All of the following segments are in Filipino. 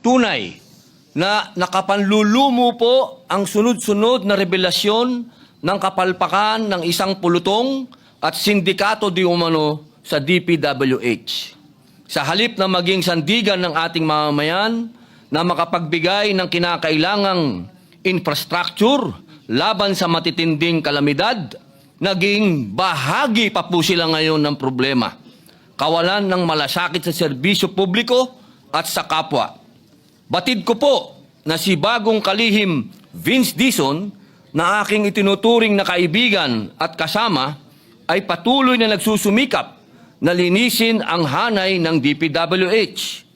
Tunay na nakapanlulumo po ang sunod-sunod na revelasyon ng kapalpakan ng isang pulutong at sindikato di umano sa DPWH. Sa halip na maging sandigan ng ating mamamayan na makapagbigay ng kinakailangang infrastructure laban sa matitinding kalamidad, naging bahagi pa po sila ngayon ng problema. Kawalan ng malasakit sa serbisyo publiko at sa kapwa. Batid ko po na si bagong kalihim Vince Dizon na aking itinuturing na kaibigan at kasama ay patuloy na nagsusumikap na linisin ang hanay ng DPWH.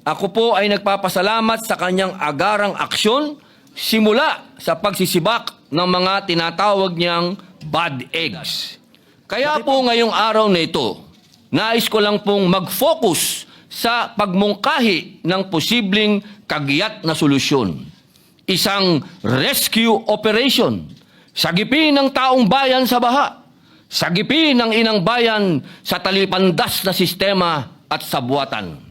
Ako po ay nagpapasalamat sa kanyang agarang aksyon simula sa pagsisibak ng mga tinatawag niyang bad eggs. Kaya po ngayong araw na ito, nais ko lang pong mag-focus sa pagmungkahi ng posibleng kagiat na solusyon. Isang rescue operation. Sagipin ng taong bayan sa baha. Sagipin ng inang bayan sa talipandas na sistema at sabuatan.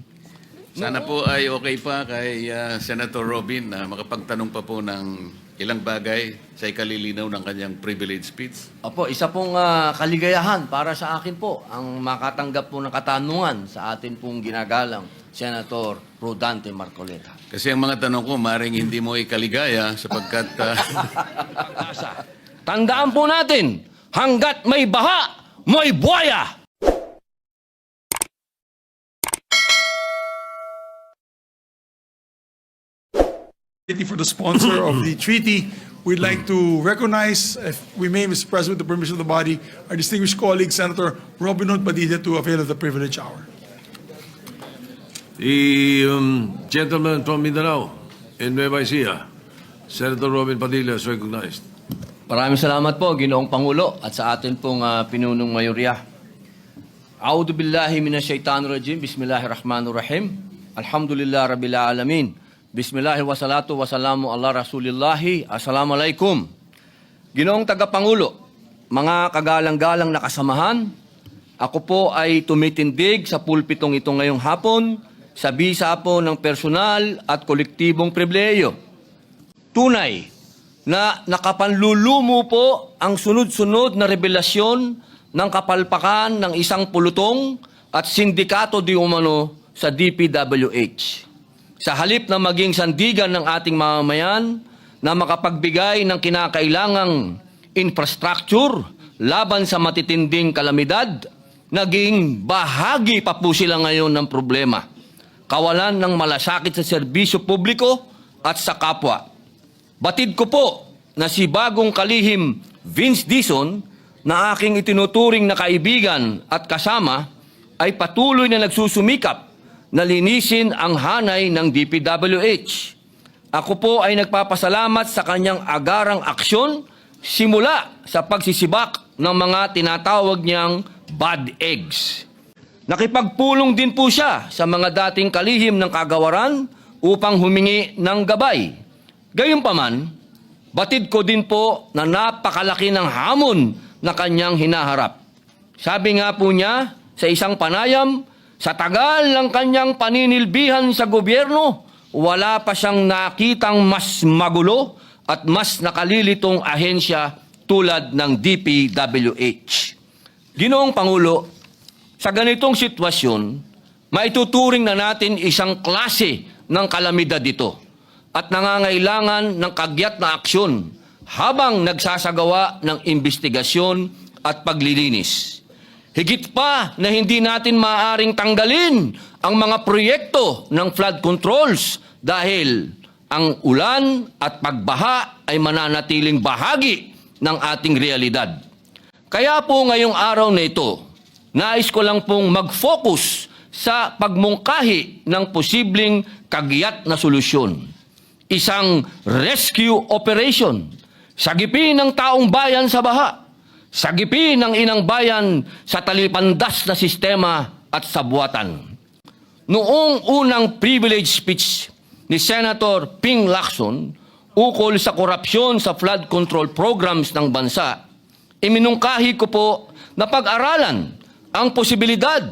Sana po ay okay pa kay Senator Robin na makapagtanong pa po ng ilang bagay sa ikalilinaw ng kanyang privilege speech. Opo, isa pong kaligayahan para sa akin po ang makatanggap po ng katanungan sa atin pong ginagalang Senator Rodante Marcoleta. Kasi ang mga tanong ko, maring hindi mo ikaligaya sapagkat Tandaan po natin, hanggat may baha, may buhaya! For the sponsor of the treaty, we'd like to recognize, if we may, Mr. President, with the permission of the body, our distinguished colleague, Senator Robin Hood Padilla, to avail of the privilege hour. The gentleman from Mindanao in Nueva Ecija, Senator Robin Padilla, is recognized. Maraming salamat po, Ginoong Pangulo, at sa atin pong pinunong mayorya. A'udhu billahi minasyaitanir rajim, bismillahirrahmanirrahim, alhamdulillah rabbil alamin. Bismillah wassalatu wassalamu ala rasulillahi. Assalamualaikum. Ginoong Tagapangulo, mga kagalang-galang na kasamahan, ako po ay tumitindig sa pulpitong ito ngayong hapon sa bisa po ng personal at kolektibong pribileyo. Tunay na nakapanlulumo po ang sunod-sunod na revelasyon ng kapalpakan ng isang pulutong at sindikato di umano sa DPWH. Sa halip na maging sandigan ng ating mamamayan na makapagbigay ng kinakailangang infrastructure laban sa matitinding kalamidad, naging bahagi pa po sila ngayon ng problema. Kawalan ng malasakit sa serbisyo publiko at sa kapwa. Batid ko po na si bagong kalihim Vince Dizon na aking itinuturing na kaibigan at kasama ay patuloy na nagsusumikap na linisin ang hanay ng DPWH. Ako po ay nagpapasalamat sa kanyang agarang aksyon simula sa pagsisibak ng mga tinatawag niyang bad eggs. Nakipagpulong din po siya sa mga dating kalihim ng kagawaran upang humingi ng gabay. Gayunpaman, batid ko din po na napakalaki ng hamon na kanyang hinaharap. Sabi nga po niya sa isang panayam, sa tagal ng kanyang paninilbihan sa gobyerno, wala pa siyang nakitang mas magulo at mas nakalilitong ahensya tulad ng DPWH. Ginoong Pangulo, sa ganitong sitwasyon, maituturing na natin isang klase ng kalamidad ito at nangangailangan ng kagyat na aksyon habang nagsasagawa ng investigasyon at paglilinis. Higit pa na hindi natin maaaring tanggalin ang mga proyekto ng flood controls dahil ang ulan at pagbaha ay mananatiling bahagi ng ating realidad. Kaya po ngayong araw na ito, nais ko lang pong mag-focus sa pagmungkahi ng posibleng kagiat na solusyon. Isang rescue operation. Sagipin ng taong bayan sa baha. Sagipin ng inang bayan sa talipandas na sistema at sabuatan. Noong unang privilege speech ni Senator Ping Lacson ukol sa korupsyon sa flood control programs ng bansa, iminungkahi ko po na pag-aralan ang posibilidad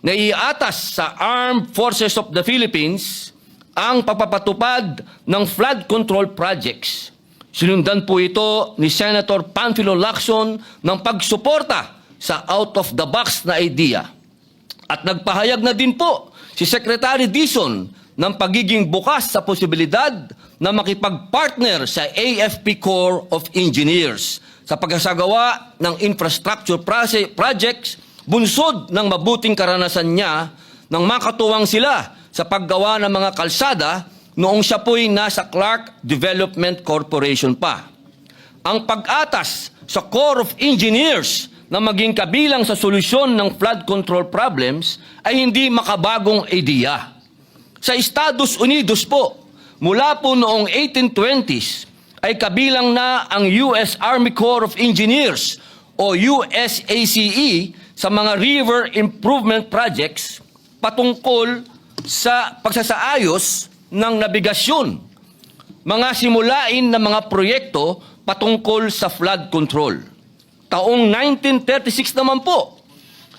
na iatas sa Armed Forces of the Philippines ang pagpapatupad ng flood control projects. Sinundan po ito ni Senator Panfilo Lacson ng pagsuporta sa out-of-the-box na idea. At nagpahayag na din po si Secretary Dizon ng pagiging bukas sa posibilidad na makipag-partner sa AFP Corps of Engineers sa pagsasagawa ng infrastructure projects bunsod ng mabuting karanasan niya nang makatuwang sila sa paggawa ng mga kalsada noong siya po'y nasa Clark Development Corporation pa. Ang pag-atas sa Corps of Engineers na maging kabilang sa solusyon ng flood control problems ay hindi makabagong ideya. Sa Estados Unidos po, mula po noong 1820s, ay kabilang na ang US Army Corps of Engineers o USACE sa mga river improvement projects patungkol sa pagsasaayos ng nabigasyon, mga simulain na mga proyekto patungkol sa flood control. Taong 1936 naman po,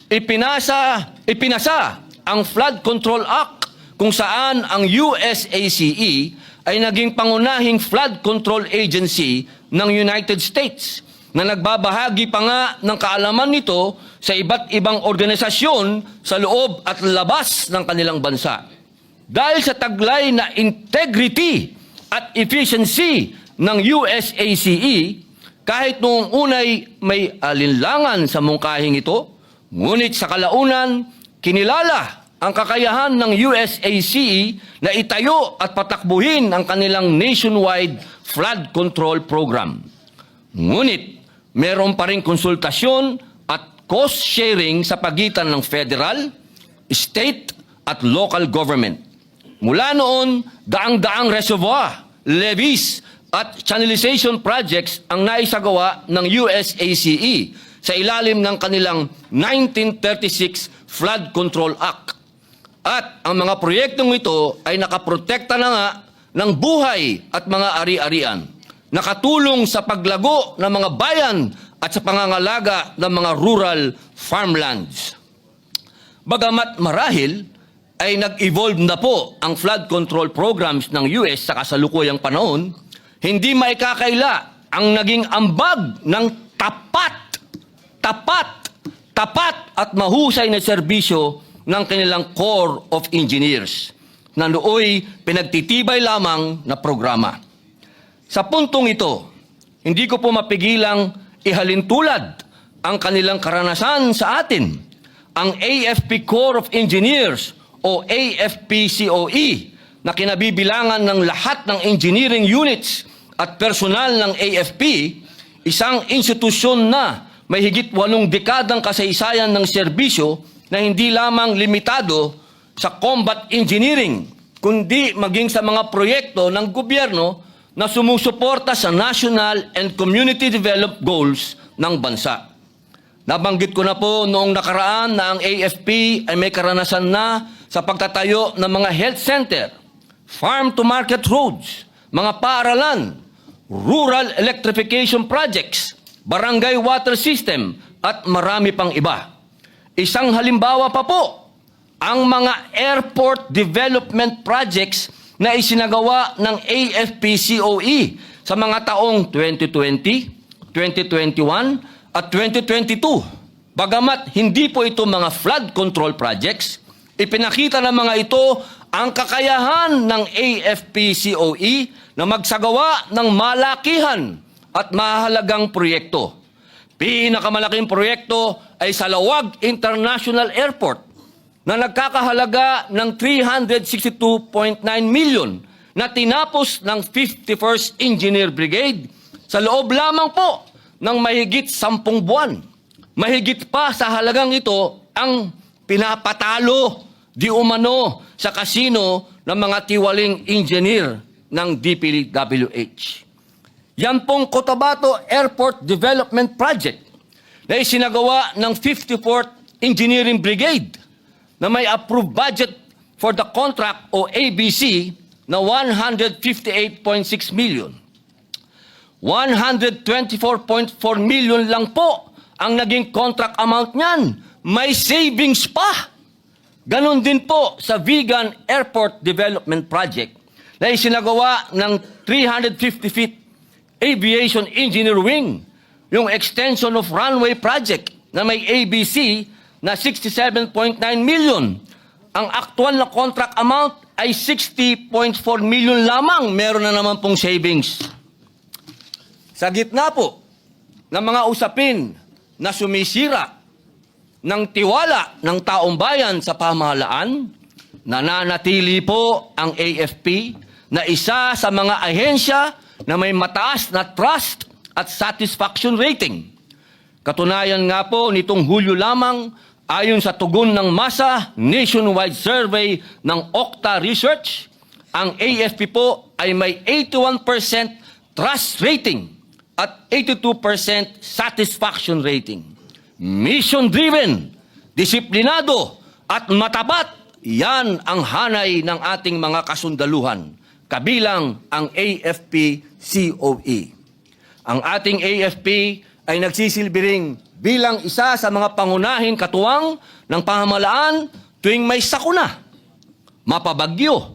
ipinasa ang Flood Control Act kung saan ang USACE ay naging pangunahing flood control agency ng United States na nagbabahagi pa nga ng kaalaman nito sa iba't ibang organisasyon sa loob at labas ng kanilang bansa. Dahil sa taglay na integrity at efficiency ng USACE, kahit noong unay may alinlangan sa mungkahing ito, ngunit sa kalaunan, kinilala ang kakayahan ng USACE na itayo at patakbuhin ang kanilang nationwide flood control program. Ngunit, meron pa rin konsultasyon at cost sharing sa pagitan ng federal, state at local government. Mula noon, daang-daang reservoir, levees at channelization projects ang naisagawa ng USACE sa ilalim ng kanilang 1936 Flood Control Act. At ang mga proyektong ito ay nakaprotekta na nga ng buhay at mga ari-arian, nakatulong sa paglago ng mga bayan at sa pangangalaga ng mga rural farmlands. Bagamat marahil, ay nag-evolve na po ang flood control programs ng US sa kasalukuyang panahon, hindi maikakaila ang naging ambag ng tapat at mahusay na serbisyo ng kanilang Corps of Engineers na nooy pinagtitibay lamang na programa. Sa puntong ito, hindi ko po mapigilang ihalintulad ang kanilang karanasan sa atin. Ang AFP Corps of Engineers o AFP-COE na kinabibilangan ng lahat ng engineering units at personal ng AFP, isang institusyon na may higit 8 dekadang kasaysayan ng serbisyo na hindi lamang limitado sa combat engineering, kundi maging sa mga proyekto ng gobyerno na sumusuporta sa national and community development goals ng bansa. Nabanggit ko na po noong nakaraan na ang AFP ay may karanasan na sa pagtatayo ng mga health center, farm-to-market roads, mga paaralan, rural electrification projects, barangay water system, at marami pang iba. Isang halimbawa pa po, ang mga airport development projects na isinagawa ng AFP-COE sa mga taong 2020, 2021, at 2022. Bagamat hindi po ito mga flood control projects, ipinakita ng mga ito ang kakayahan ng AFP-COE na magsagawa ng malakihan at mahalagang proyekto. Pinakamalaking proyekto ay sa Lawag International Airport na nagkakahalaga ng 362.9 million na tinapos ng 51st Engineer Brigade sa loob lamang po ng mahigit 10 buwan. Mahigit pa sa halagang ito ang pinapatalo di umano sa kasino ng mga tiwaling engineer ng DPWH. Yan pong Cotabato Airport Development Project na isinagawa ng 54th Engineering Brigade na may approved budget for the contract o ABC na 158.6 million. 124.4 million lang po ang naging contract amount niyan. May savings pa. Ganon din po sa Vegan Airport Development Project na isinagawa ng 350 feet Aviation Engineer Wing, yung extension of runway project na may ABC na 67.9 million. Ang actual na contract amount ay 60.4 million lamang. Meron na naman pong savings. Sa gitna po ng mga usapin na sumisira ng tiwala ng taong bayan sa pamahalaan, nananatili po ang AFP na isa sa mga ahensya na may mataas na trust at satisfaction rating. Katunayan nga po nitong Hulyo lamang, ayon sa tugon ng masa nationwide survey ng Okta Research, ang AFP po ay may 81% trust rating at 82% satisfaction rating. Mission-driven, disiplinado, at matapat, yan ang hanay ng ating mga kasundaluhan, kabilang ang AFP-COE. Ang ating AFP ay nagsisilbi bilang isa sa mga pangunahing katuwang ng pamahalaan tuwing may sakuna, mapabagyo,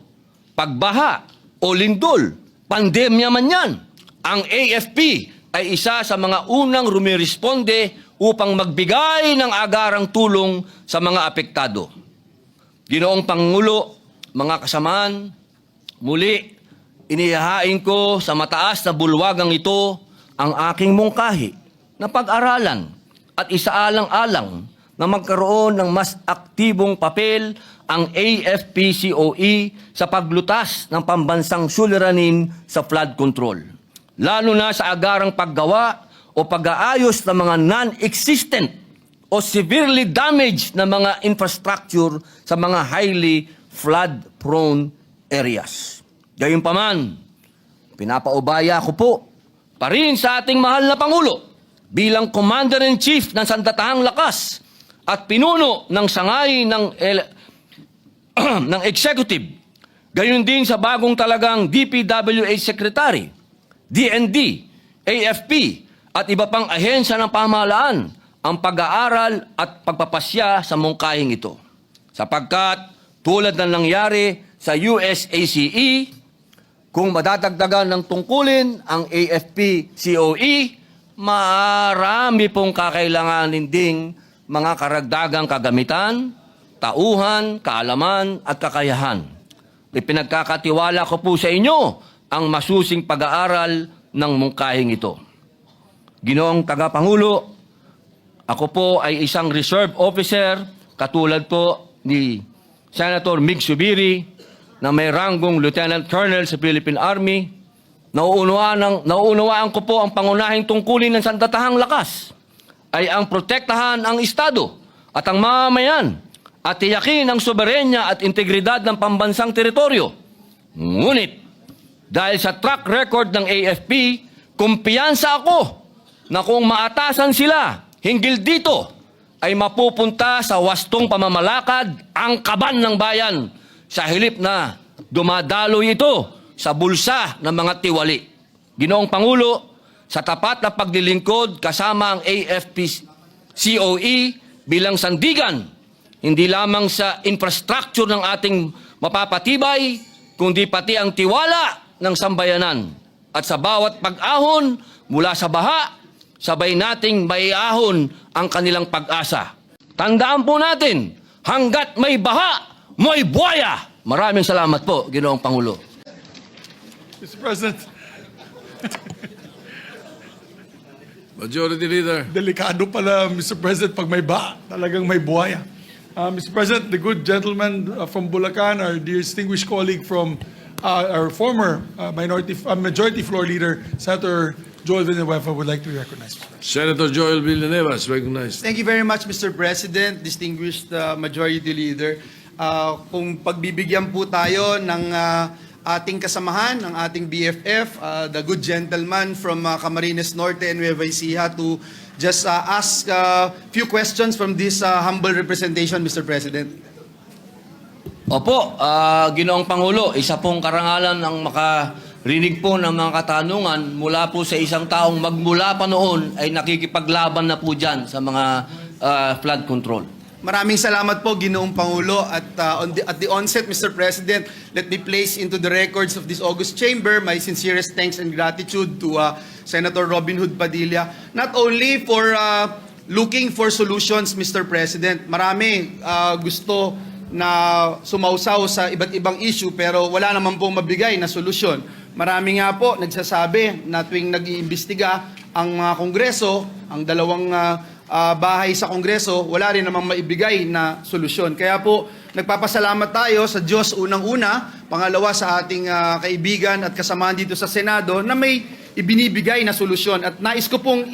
pagbaha o lindol, pandemya man yan. Ang AFP ay isa sa mga unang rumiresponde upang magbigay ng agarang tulong sa mga apektado. Ginoong Pangulo, mga kasamaan, muli inihahain ko sa mataas na bulwagang ito ang aking mungkahi na pag-aralan at isaalang-alang na magkaroon ng mas aktibong papel ang AFP-COE sa paglutas ng pambansang suliranin sa flood control, lalo na sa agarang paggawa o pag-aayos ng mga non-existent o severely damaged na mga infrastructure sa mga highly flood-prone areas. Gayunpaman, pinapaubaya ko po pa rin sa ating mahal na Pangulo bilang Commander-in-Chief ng Sandatahang Lakas at pinuno ng sangay ng Executive, gayon din sa bagong talagang DPWH Secretary, DND, AFP, at iba pang ahensya ng pamahalaan ang pag-aaral at pagpapasya sa mungkahing ito. Sapagkat tulad ng nangyari sa USACE, kung madadagdagan ng tungkulin ang AFP-COE, marami pong kakailanganin ding mga karagdagang kagamitan, tauhan, kaalaman at kakayahan. Ipinagkakatiwala ko po sa inyo ang masusing pag-aaral ng mungkahing ito. Ginoong Tagapangulo, ako po ay isang reserve officer katulad po ni Senator Mig Subiri na may ranggong Lieutenant Colonel sa Philippine Army. Nauunawaan ko po ang pangunahing tungkulin ng Sandatahang Lakas ay ang protektahan ang Estado at ang mamamayan at tiyakin ang soberenya at integridad ng pambansang teritoryo. Ngunit, dahil sa track record ng AFP, kumpiyansa ako na kung maatasan sila hinggil dito, ay mapupunta sa wastong pamamalakad ang kaban ng bayan sa hilip na dumadaloy ito sa bulsa ng mga tiwali. Ginoong Pangulo, sa tapat na paglilingkod kasama ang AFP-COE bilang sandigan, hindi lamang sa infrastructure ng ating mapapatibay, kundi pati ang tiwala ng sambayanan. At sa bawat pag-ahon mula sa baha, sabay nating maiahon ang kanilang pag-asa. Tandaan po natin, hanggat may baha, may buhaya. Maraming salamat po, Ginoong Pangulo. Mr. President, Majority Leader. delikado pala, Mr. President, pag may ba, talagang may buhaya. Mr. President, the good gentleman from Bulacan, our distinguished colleague from our former majority floor leader, Senator Joel Villanueva, would like to be recognized. Senator Joel Villanueva is recognized. Thank you very much, Mr. President, distinguished Majority Leader. Kung pagbibigyan po tayo ng ating kasamahan, ng ating BFF, the good gentleman from Camarines Norte and Nueva Ecija to just ask a few questions from this humble representation, Mr. President. Opo, Ginoong Pangulo, isa pong karangalan ang makarinig po ng mga katanungan mula po sa isang taong magmula pa noon ay nakikipaglaban na po dyan sa mga flood control. Maraming salamat po, Ginoong Pangulo. At at the onset, Mr. President, let me place into the records of this August Chamber my sincerest thanks and gratitude to Senator Robin Hood Padilla. Not only for looking for solutions, Mr. President. Marami gusto na sumausaw sa iba't ibang issue pero wala naman pong mabigay na solusyon. Marami nga po nagsasabi na tuwing nag-iimbestiga ang Kongreso, ang dalawang bahay sa Kongreso, wala rin namang maibigay na solusyon. Kaya po, nagpapasalamat tayo sa Diyos unang-una, pangalawa sa ating kaibigan at kasamahan dito sa Senado na may ibinibigay na solusyon. At nais ko pong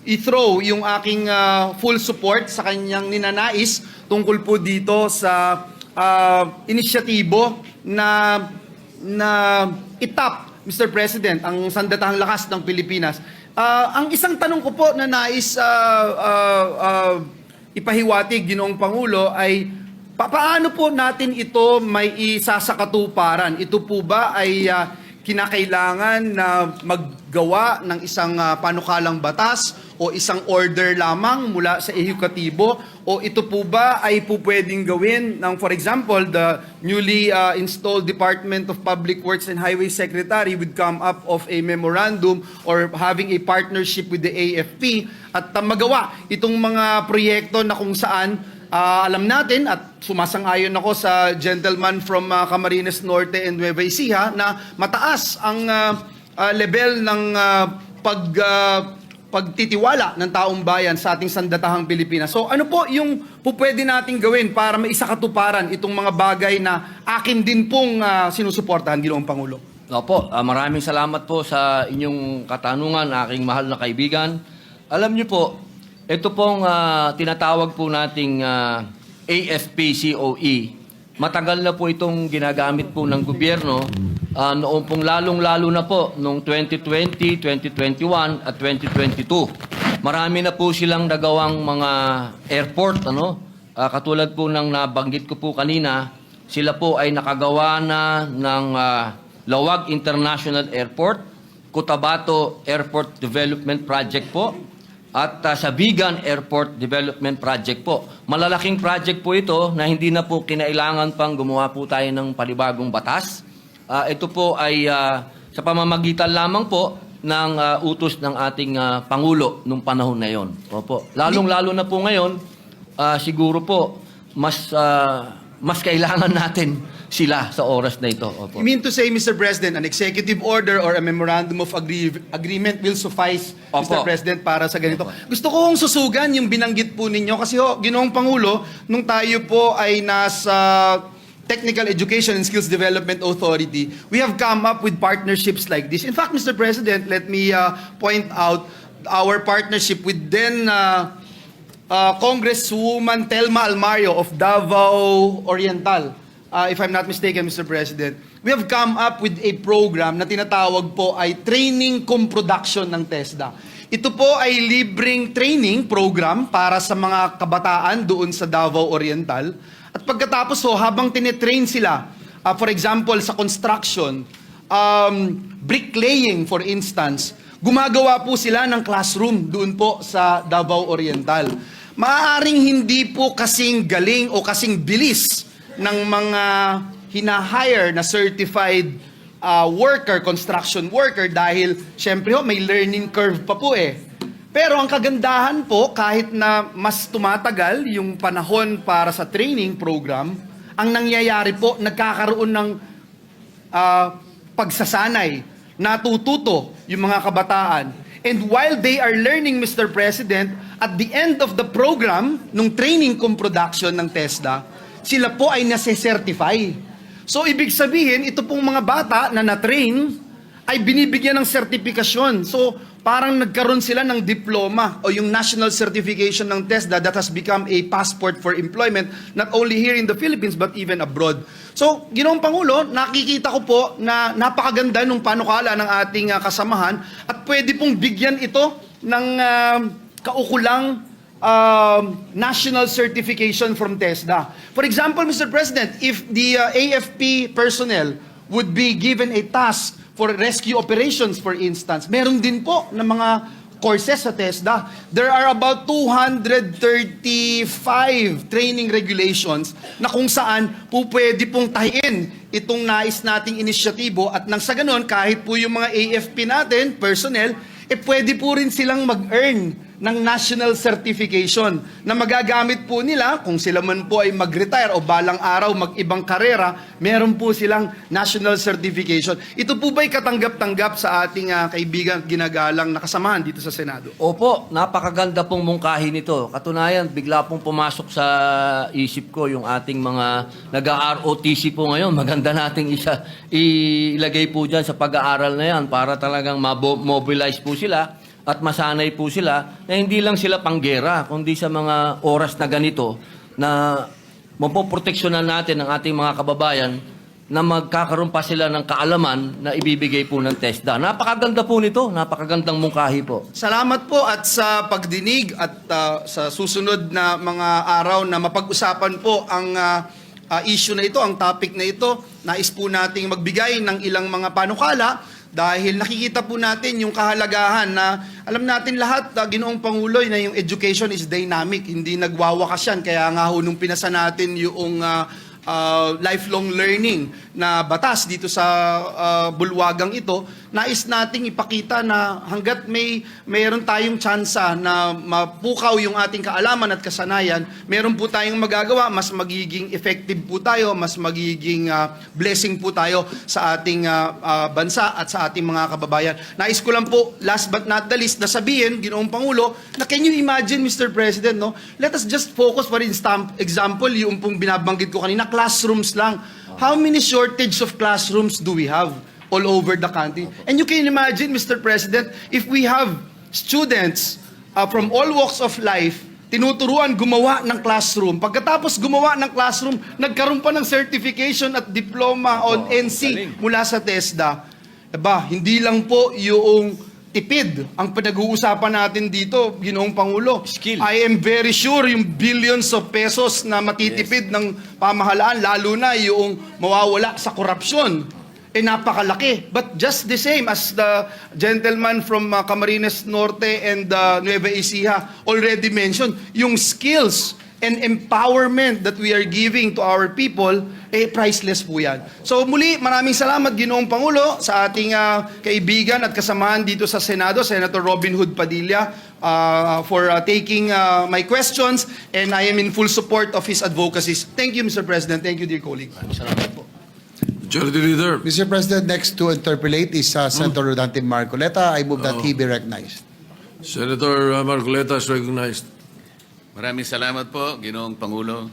i-throw yung aking full support sa kanyang ninanais tungkol po dito sa inisyatibo na itap, Mr. President, ang sandatahang lakas ng Pilipinas. Ang isang tanong ko po na nais ipahiwatig, Ginoong Pangulo, ay paano po natin ito may isasakatuparan? Ito po ba ay kinakailangan na maggawa ng isang panukalang batas o isang order lamang mula sa ehekutibo? O ito po ba ay po pwedeng gawin ng, for example, the newly installed Department of Public Works and Highway Secretary would come up of a memorandum or having a partnership with the AFP at magawa itong mga proyekto na kung saan alam natin at sumasang-ayon ako sa gentleman from Camarines Norte and Nueva Ecija na mataas ang level ng pagtitiwala ng taong bayan sa ating sandatahang Pilipinas. So ano po yung pwede nating gawin para maisakatuparan itong mga bagay na akin din pong sinusuportahan, Ginoong Pangulo? Opo, maraming salamat po sa inyong katanungan, aking mahal na kaibigan. Alam niyo po, ito pong tinatawag po nating AFP-COE. Matagal na po itong ginagamit po ng gobyerno. Noong pong lalong-lalo na po, noong 2020, 2021 at 2022. Marami na po silang nagawang mga airport. Katulad po ng nabanggit ko po kanina, sila po ay nakagawa na ng Lawag International Airport, Cotabato Airport Development Project po, at sa Vigan Airport Development Project po. Malalaking project po ito na hindi na po kinailangan pang gumawa po tayo ng panibagong batas. Ito po ay sa pamamagitan lamang po ng utos ng ating Pangulo nung panahon na yon. Opo. Lalong-lalo na po ngayon, siguro po mas kailangan natin sila sa oras na ito. Opo. You mean to say, Mr. President, an executive order or a memorandum of agreement will suffice, Opo. Mr. President, para sa ganito? Gusto ko hong susugan yung binanggit po ninyo kasi Ginoong Pangulo, nung tayo po ay nasa Technical Education and Skills Development Authority, we have come up with partnerships like this. In fact, Mr. President, let me point out our partnership with then Congresswoman Telma Almario of Davao Oriental. If I'm not mistaken, Mr. President, we have come up with a program na tinatawag po ay Training Cum Production ng TESDA. Ito po ay libreng training program para sa mga kabataan doon sa Davao Oriental. At pagkatapos habang tinetrain sila, for example, sa construction, bricklaying for instance, gumagawa po sila ng classroom doon po sa Davao Oriental. Maaaring hindi po kasing galing o kasing bilis ng mga hina-hire na certified worker, construction worker dahil syempre may learning curve pa po eh. Pero ang kagandahan po, kahit na mas tumatagal yung panahon para sa training program, ang nangyayari po, nagkakaroon ng pagsasanay, natututo yung mga kabataan. And while they are learning, Mr. President, at the end of the program, nung training cum production ng TESDA, sila po ay nase-certify. So, ibig sabihin, ito pong mga bata na na-train ay binibigyan ng sertifikasyon. So, parang nagkaroon sila ng diploma o yung national certification ng TESDA that has become a passport for employment not only here in the Philippines but even abroad. So, Ginoong Pangulo, nakikita ko po na napakaganda ng panukala ng ating kasamahan at pwede pong bigyan ito ng kaukulang national certification from TESDA. For example, Mr. President, if the AFP personnel would be given a task for rescue operations, for instance, meron din po ng mga courses sa TESDA. There are about 235 training regulations na kung saan po pwede pong tahiin itong nais nating inisyatibo at nang sa ganon, kahit po yung mga AFP natin, personnel, pwede po rin silang mag-earn ng national certification na magagamit po nila kung sila man po ay mag-retire o balang araw mag-ibang karera, meron po silang national certification. Ito po ba'y katanggap-tanggap sa ating kaibigan at ginagalang nakasamahan dito sa Senado? Opo, napakaganda pong mungkahi nito. Katunayan, bigla pong pumasok sa isip ko yung ating mga nag-ROTC po ngayon. Maganda nating ilagay po dyan sa pag-aaral na yan para talagang mobilize po sila at masanay po sila na hindi lang sila panggera, kundi sa mga oras na ganito na mapoproteksyonan natin ang ating mga kababayan na magkakaroon pa sila ng kaalaman na ibibigay po ng TESDA. Napakaganda po nito, napakagandang mungkahi po. Salamat po at sa pagdinig at sa susunod na mga araw na mapag-usapan po ang issue na ito, ang topic na ito. Nais po nating magbigay ng ilang mga panukala dahil nakikita po natin yung kahalagahan na alam natin lahat, Ginoong Pangulo, na yung education is dynamic, hindi nagwawakas yan. Kaya nga ho, nung pinasa natin yung lifelong learning na batas dito sa bulwagang ito, nais nating ipakita na hanggat mayroon tayong tsansa na mapukaw yung ating kaalaman at kasanayan, meron po tayong magagawa, mas magiging effective po tayo, mas magiging blessing po tayo sa ating bansa at sa ating mga kababayan. Nais ko lang po, last but not the least, na sabihin, Ginoong Pangulo, na can you imagine, Mr. President, no? Let us just focus, for example, yung pong binabanggit ko kanina, classrooms lang. How many shortage of classrooms do we have all over the country? And you can imagine, Mr. President, if we have students from all walks of life, tinuturuan gumawa ng classroom. Pagkatapos gumawa ng classroom, nagkaroon pa ng certification at diploma on NC mula sa TESDA. Diba? Hindi lang po yung tipid ang pinag-uusapan natin dito, Ginoong Pangulo. Skill. I am very sure yung billions of pesos na matitipid ng pamahalaan, lalo na yung mawawala sa korupsyon, napakalaki. But just the same as the gentleman from Camarines Norte and Nueva Ecija already mentioned, yung skills and empowerment that we are giving to our people, priceless po yan. So muli, maraming salamat, Ginoong Pangulo, sa ating kaibigan at kasamahan dito sa Senado, Senator Robin Hood Padilla, for taking my questions, and I am in full support of his advocacies. Thank you, Mr. President. Thank you, dear colleague. Salamat po. Majority Leader. Mr. President, next to interpolate is Senator Rodante Marcoleta. I move that he be recognized. Senator Marcoleta is recognized. Maraming salamat po, Ginoong Pangulo.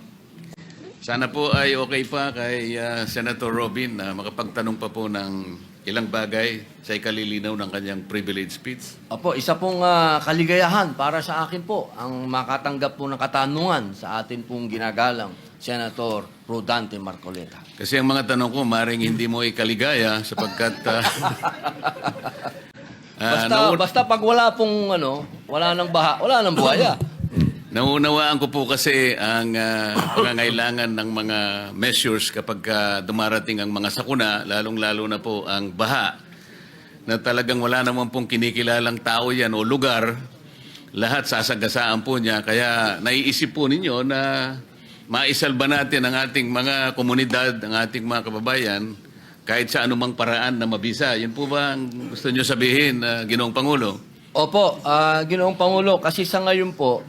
Sana po ay okay pa kay Senator Robin na makapagtanong pa po ng ilang bagay sa ikalilinaw ng kanyang privilege speech. Opo, isa pong kaligayahan para sa akin po ang makatanggap po ng katanungan sa atin pong ginagalang Senator Rodante Marcoleta. Kasi ang mga tanong ko, maring hindi mo ikaligaya sapagkat Basta pag wala pong wala nang baha, wala nang buhaya. Naunawaan ko po kasi ang pangangailangan ng mga measures kapag dumarating ang mga sakuna, lalong-lalo na po ang baha, na talagang wala naman pong kinikilalang tao yan o lugar, lahat sasagasaan po niya. Kaya naiisip po ninyo na maisalba natin ang ating mga komunidad, ang ating mga kababayan, kahit sa anumang paraan na mabisa. Yun po ba ang gusto nyo sabihin, Ginoong Pangulo? Opo, Ginoong Pangulo, kasi sa ngayon po,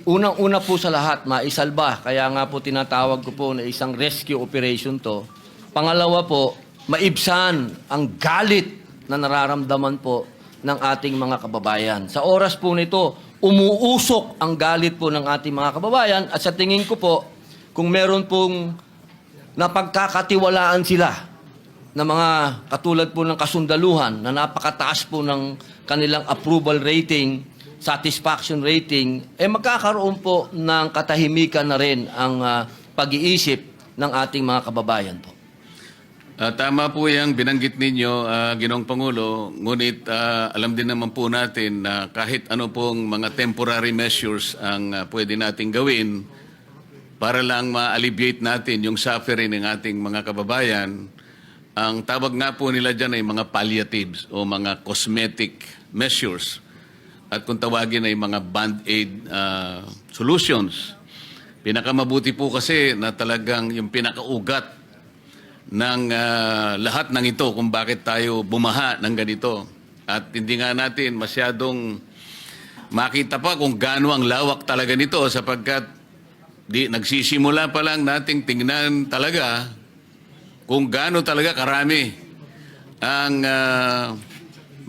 unang-una po sa lahat, maisalba. Kaya nga po tinatawag ko po na isang rescue operation to. Pangalawa po, maibsan ang galit na nararamdaman po ng ating mga kababayan. Sa oras po nito, umuusok ang galit po ng ating mga kababayan at sa tingin ko po, kung meron pong napagkakatiwalaan sila na mga katulad po ng kasundaluhan na napakataas po ng kanilang approval rating, satisfaction rating, magkakaroon po ng katahimikan na rin ang pag-iisip ng ating mga kababayan po. Tama po yung binanggit ninyo, Ginoong Pangulo, ngunit alam din naman po natin na kahit ano pong mga temporary measures ang pwede nating gawin para lang ma-alleviate natin yung suffering ng ating mga kababayan, ang tawag nga po nila dyan ay mga palliatives o mga cosmetic measures. at kung tawagin ay mga band-aid solutions. Pinakamabuti po kasi na talagang yung pinakaugat ng lahat ng ito kung bakit tayo bumaha ng ganito. At hindi nga natin masyadong makita pa kung gaano ang lawak talaga nito sapagkat nagsisimula pa lang nating tingnan talaga kung gaano talaga karami ang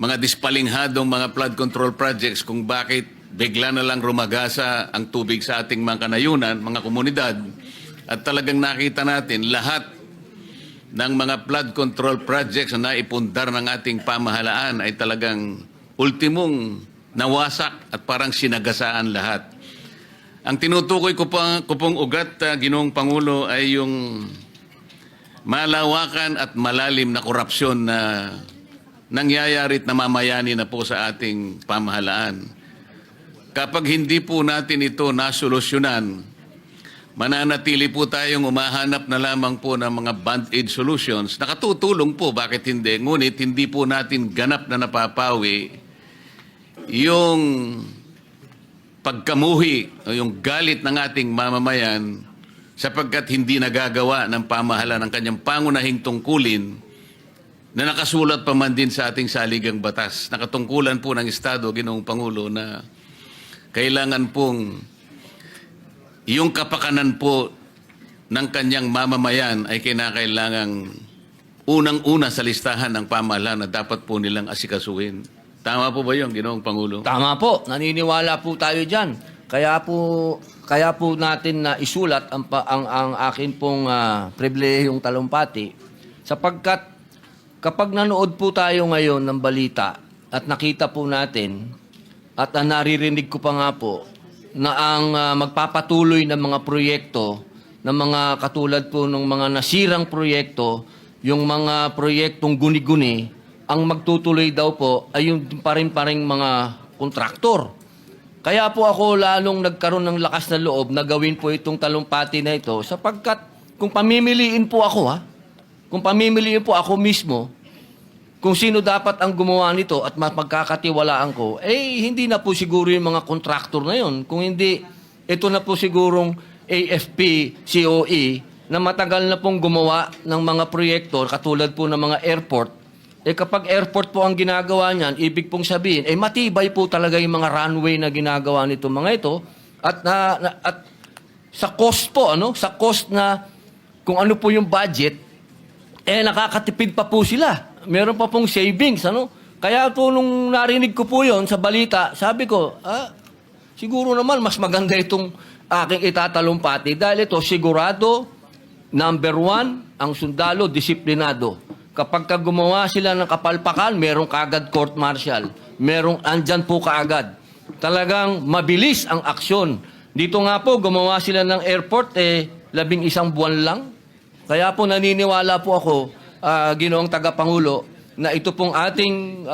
mga dispalinghadong mga flood control projects kung bakit bigla na lang rumagasa ang tubig sa ating mga kanayunan, mga komunidad. At talagang nakita natin lahat ng mga flood control projects na naipundar ng ating pamahalaan ay talagang ultimong nawasak at parang sinagasaan lahat. Ang tinutukoy ko pong ugat, Ginoong Pangulo, ay yung malawakan at malalim na korupsyon na nangyayari at namamayani na po sa ating pamahalaan. Kapag hindi po natin ito nasolusyonan, mananatili po tayong umahanap na lamang po ng mga band-aid solutions. Nakatutulong po, bakit hindi? Ngunit hindi po natin ganap na napapawi yung pagkamuhi o yung galit ng ating mamamayan sapagkat hindi nagagawa ng pamahalaan ng kanyang pangunahing tungkulin na nakasulat pa man din sa ating saligang batas. Nakatungkulan po ng Estado, Ginoong Pangulo, na kailangan pong yung kapakanan po ng kanyang mamamayan ay kinakailangang unang-una sa listahan ng pamahalaan na dapat po nilang asikasuhin. Tama po ba yun, Ginoong Pangulo? Tama po, naniniwala po tayo dyan. Kaya po natin na isulat ang akin pong pribilehiyong talumpati sapagkat kapag nanood po tayo ngayon ng balita at nakita po natin at naririnig ko pa nga po na ang magpapatuloy ng mga proyekto, ng mga katulad po ng mga nasirang proyekto, yung mga proyektong guni-guni, ang magtutuloy daw po ay yung paring mga kontraktor. Kaya po ako lalong nagkaroon ng lakas na loob na gawin po itong talumpati na ito sapagkat kung pamimiliin po ako kung pamimiliin po ako mismo, kung sino dapat ang gumawa nito at magkakatiwalaan ko, hindi na po siguro yung mga kontraktor na yun. Kung hindi, ito na po sigurong AFP, COE, na matagal na pong gumawa ng mga proyekto, katulad po ng mga airport. Kapag airport po ang ginagawa niyan, ibig pong sabihin, matibay po talaga yung mga runway na ginagawa nito mga ito. At sa cost po, sa cost na kung ano po yung budget, nakakatipid pa po sila. Meron pa pong savings, Kaya po nung narinig ko po yon sa balita, sabi ko, siguro naman mas maganda itong aking itatalumpati dahil ito sigurado, number 1, ang sundalo, disiplinado. Kapag gumawa sila ng kapalpakan, merong kaagad court martial. Andyan po kaagad. Talagang mabilis ang aksyon. Dito nga po, gumawa sila ng airport, 11 buwan lang. Kaya po naniniwala po ako, Ginoong Tagapangulo, na ito pong ating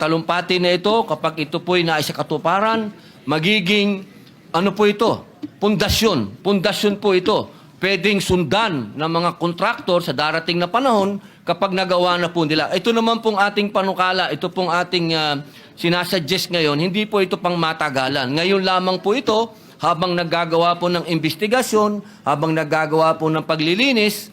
talumpati na ito, kapag ito po'y naisakatuparan, magiging, po ito? Pundasyon. Pundasyon po ito. Pwedeng sundan ng mga kontraktor sa darating na panahon kapag nagawa na po nila. Ito naman pong ating panukala, ito pong ating sinasuggest ngayon, hindi po ito pang matagalan. Ngayon lamang po ito, habang naggagawa po ng investigasyon, habang naggagawa po ng paglilinis,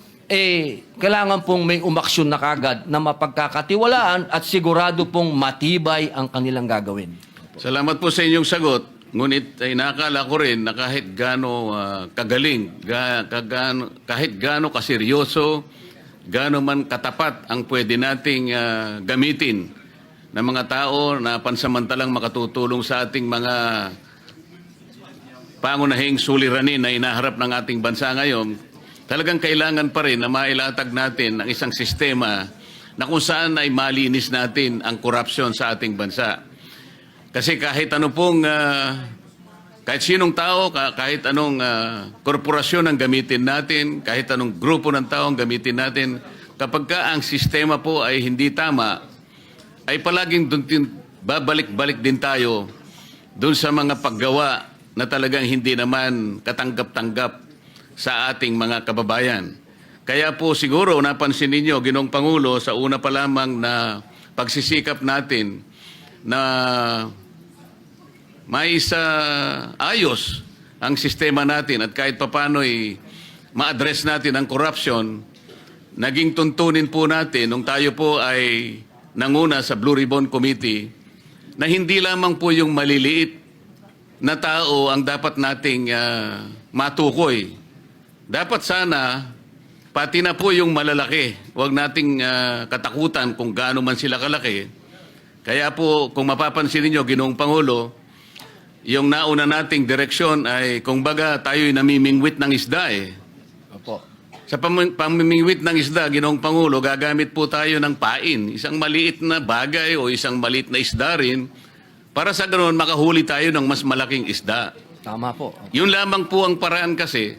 kailangan pong may umaksyon na kagad na mapagkakatiwalaan at sigurado pong matibay ang kanilang gagawin. Salamat po sa inyong sagot. Ngunit ay nakakala ko rin na kahit gaano kagaling, kahit gaano kaseryoso, gaano man katapat ang pwede nating gamitin ng mga tao na pansamantalang makatutulong sa ating mga pangunahing suliranin na inaharap ng ating bansa ngayon, talagang kailangan pa rin na mailatag natin ang isang sistema na kung saan ay malinis natin ang korupsyon sa ating bansa. Kasi kahit ano pong, kahit sinong tao, kahit anong korporasyon ang gamitin natin, kahit anong grupo ng tao ang gamitin natin, kapag ka ang sistema po ay hindi tama, ay palaging babalik-balik din tayo doon sa mga paggawa na talagang hindi naman katanggap-tanggap sa ating mga kababayan. Kaya po siguro napansin ninyo, Ginoong Pangulo, sa una pa lamang na pagsisikap natin na ayos ang sistema natin at kahit papano'y ma-address natin ang corruption, naging tuntunin po natin nung tayo po ay nanguna sa Blue Ribbon Committee na hindi lamang po yung maliliit na tao ang dapat nating matukoy. Dapat sana pati na po yung malalaki. Huwag nating katakutan kung gaano man sila kalaki. Kaya po kung mapapansin niyo, Ginoong Pangulo, yung nauna nating direksyon ay kung baga tayo'y namimingwit ng isda eh. Opo. Sa pamimingwit ng isda, Ginoong Pangulo, gagamit po tayo ng pain. Isang maliit na bagay o isang maliit na isda rin para sa ganoon makahuli tayo ng mas malaking isda. Tama po. Yun lamang po ang paraan kasi.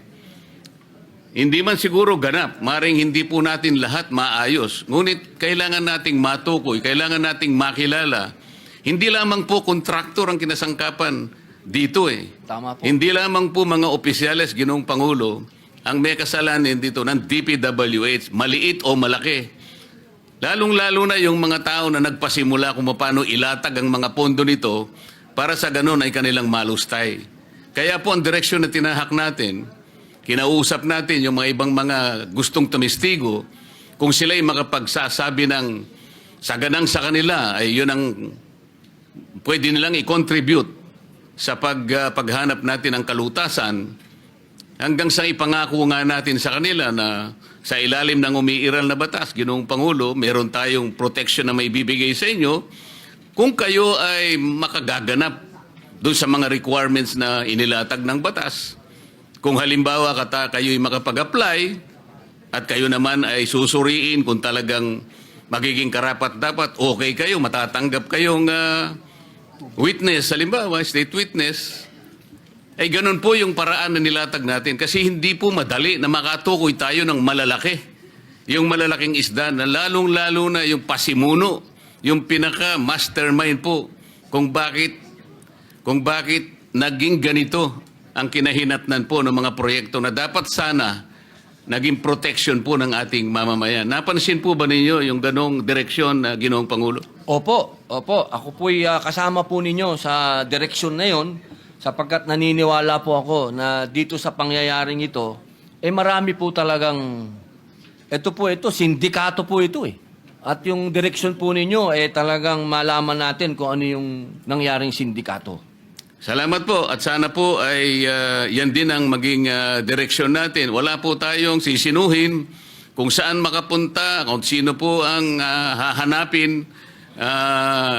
Hindi man siguro ganap, maring hindi po natin lahat maayos. Ngunit kailangan nating matukoy, kailangan nating makilala. Hindi lamang po kontraktor ang kinasangkapan dito eh. Tama po. Hindi lamang po mga opisyales, Ginoong Pangulo, ang may kasalanan dito ng DPWH, maliit o malaki. Lalong-lalo na yung mga tao na nagpasimula kung paano ilatag ang mga pondo nito para sa ganun ay kanilang malustay. Kaya po ang direksyon na tinahak natin, kinausap natin yung mga ibang mga gustong tumistigo, kung sila'y makapagsasabi ng saganang sa kanila, ay yun ang pwede nilang i-contribute sa paghanap natin ng kalutasan, hanggang sa ipangako nga natin sa kanila na sa ilalim ng umiiral na batas, Ginoong Pangulo, meron tayong protection na may bibigay sa inyo kung kayo ay makagaganap doon sa mga requirements na inilatag ng batas. Kung halimbawa kayo'y makapag-apply at kayo naman ay susuriin kung talagang magiging karapat-dapat, okay kayo, matatanggap kayong witness, halimbawa, state witness, ay ganun po yung paraan na nilatag natin kasi hindi po madali na makatukoy tayo ng malalaki. Yung malalaking isda na lalong-lalo na yung pasimuno, yung pinaka-mastermind po kung bakit naging ganito ang kinahinatnan po ng mga proyekto na dapat sana naging protection po ng ating mamamayan. Napansin po ba ninyo yung ganong direksyon, Ginoong Pangulo? Opo. Ako po'y kasama po ninyo sa direksyon na yon sapagkat naniniwala po ako na dito sa pangyayaring ito, marami po talagang, ito, sindikato po ito eh. At yung direksyon po ninyo, talagang malaman natin kung ano yung nangyaring sindikato. Salamat po at sana po ay yan din ang maging direksyon natin. Wala po tayong sisinuhin kung saan makapunta, kung sino po ang hahanapin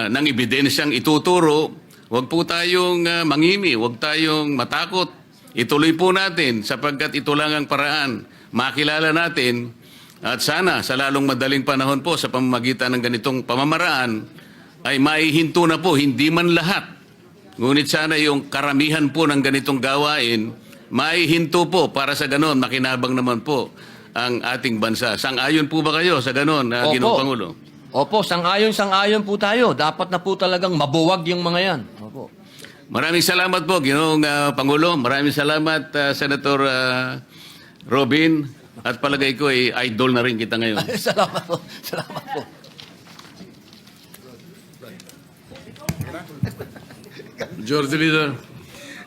ng ebidensyang ituturo. Huwag po tayong mangimi, huwag tayong matakot. Ituloy po natin sapagkat ito lang ang paraan. Makilala natin at sana sa lalong madaling panahon po sa pamamagitan ng ganitong pamamaraan ay maihinto na po, hindi man lahat. Ngunit sana yung karamihan po ng ganitong gawain, maihinto po para sa ganon, makinabang naman po ang ating bansa. Sang-ayon po ba kayo sa ganon, Ginoong Pangulo? Opo, sang-ayon po tayo. Dapat na po talagang mabuwag yung mga yan. Opo. Maraming salamat po, Ginoong Pangulo. Maraming salamat, Senator Robin. At palagay ko, idol na rin kita ngayon. Salamat po. Majority Leader.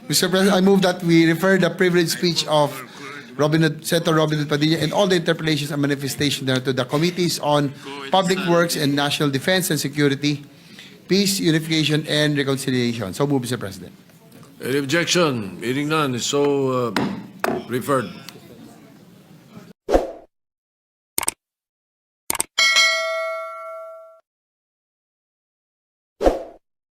Mr. President, I move that we refer the privileged speech of Senator Robin Padilla and all the interpellations and manifestations thereto to the Committees on Public Works and National Defense and Security, Peace, Unification, and Reconciliation. So move, Mr. President. Any objection? Hearing none is so referred.